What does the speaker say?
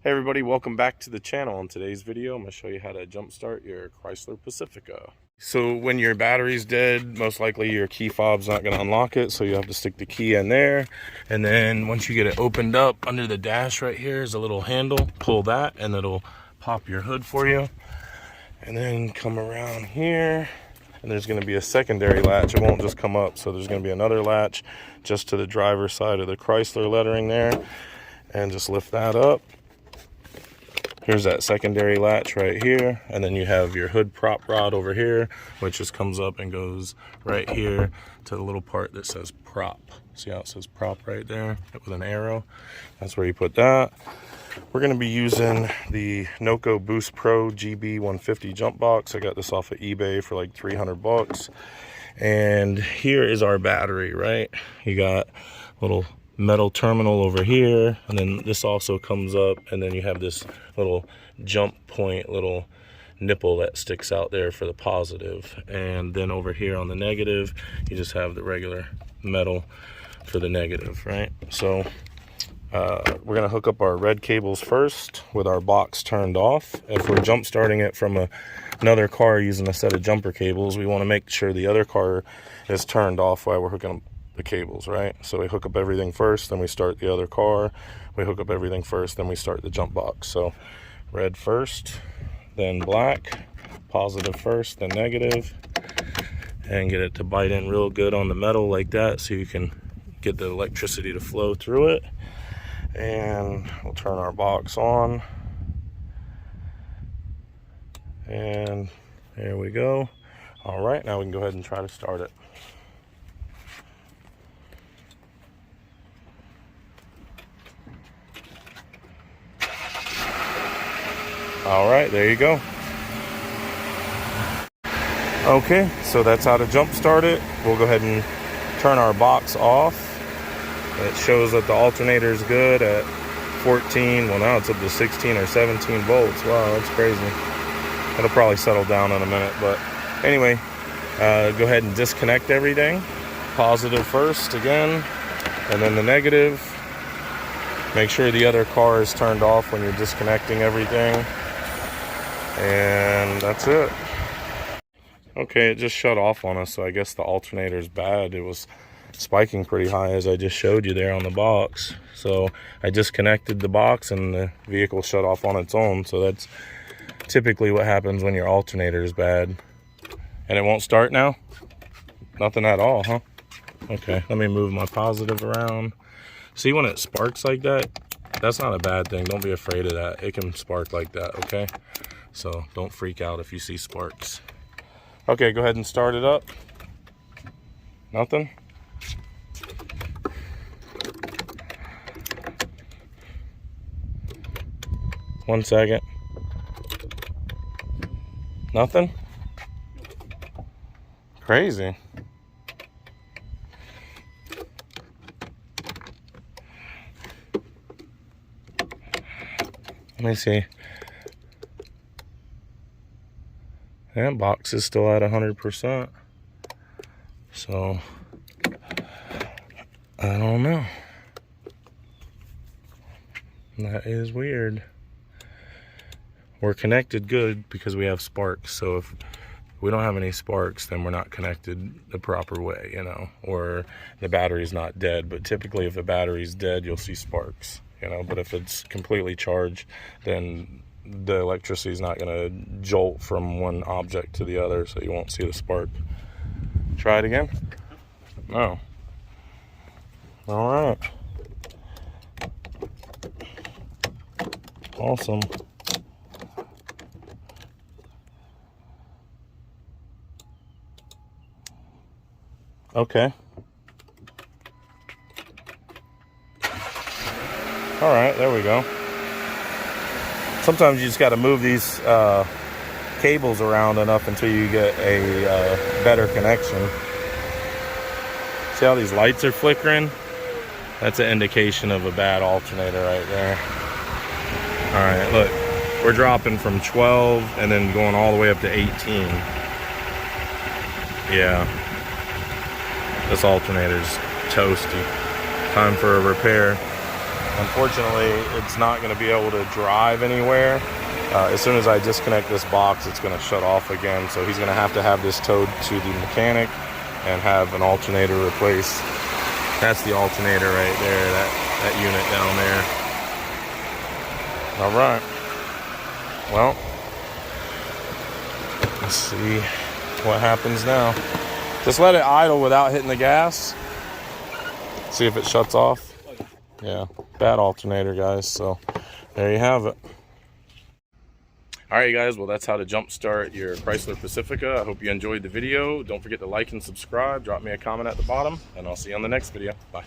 Hey everybody, welcome back to the channel. In today's video, I'm going to show you how to jumpstart your Chrysler Pacifica. So when your battery's dead, most likely your key fob's not going to unlock it, so you have to stick the key in there. And then once you get it opened up, under the dash right here is a little handle. Pull that and it'll pop your hood for you. And then come around here, and there's going to be a secondary latch. It won't just come up, so there's going to be another latch just to the driver's side of the Chrysler lettering there. And just lift that up. Here's that secondary latch right here, and then you have your hood prop rod over here, which just comes up and goes right here to the little part that says prop. See how it says prop right there with an arrow? That's where you put that. We're going to be using the Noco Boost Pro GB 150 jump box. I got this off of eBay for like 300 bucks. And here is our battery, right? You got a little metal terminal over here, and then this also comes up, and then you have this little jump point, little nipple that sticks out there for the positive. And then over here on the negative, you just have the regular metal for the negative, right? So we're gonna hook up our red cables first with our box turned off. If we're jump starting it from another car using a set of jumper cables, we want to make sure the other car is turned off while we're hooking up the cables, right? So we hook up everything first, then we start the other car. We hook up everything first, then we start the jump box. So red first, then black, positive first, then negative, and get it to bite in real good on the metal like that so you can get the electricity to flow through it. And we'll turn our box on, and there we go. All right, now we can go ahead and try to start it. All right, there you go. Okay, so that's how to jump start it. We'll go ahead and turn our box off. It shows that the alternator is good at 14. Well, now it's up to 16 or 17 volts. Wow, that's crazy. It'll probably settle down in a minute, but anyway, go ahead and disconnect everything. Positive first again, and then the negative. Make sure the other car is turned off when you're disconnecting everything. And that's it. Okay, it just shut off on us, so I guess the alternator is bad. It was spiking pretty high as I just showed you there on the box. So I disconnected the box and the vehicle shut off on its own. So that's typically what happens when your alternator is bad. And it won't start now? Nothing at all, huh? Okay, let me move my positive around. See, when it sparks like that, that's not a bad thing. Don't be afraid of that. It can spark like that, okay? So don't freak out if you see sparks. Okay, go ahead and start it up. Nothing? One second. Nothing? Crazy. Let me see. That box is still at 100%. So, I don't know. That is weird. We're connected good because we have sparks. So if we don't have any sparks, then we're not connected the proper way, you know, or the battery's not dead. But typically if the battery's dead, you'll see sparks, you know, but if it's completely charged, then the electricity is not going to jolt from one object to the other, so you won't see the spark. Try it again? No. All right. Awesome. Okay. All right, there we go. Sometimes you just got to move these cables around enough until you get a better connection. See how these lights are flickering? That's an indication of a bad alternator right there. All right, look, we're dropping from 12 and then going all the way up to 18. Yeah, this alternator's toasty. Time for a repair. Unfortunately, it's not going to be able to drive anywhere. As soon as I disconnect this box, it's going to shut off again. So he's going to have this towed to the mechanic and have an alternator replaced. That's the alternator right there, that unit down there. All right. Well, let's see what happens now. Just let it idle without hitting the gas. See if it shuts off. Yeah, bad alternator, guys. So there you have it. All right, guys. Well, that's how to jumpstart your Chrysler Pacifica. I hope you enjoyed the video. Don't forget to like and subscribe. Drop me a comment at the bottom, and I'll see you on the next video. Bye.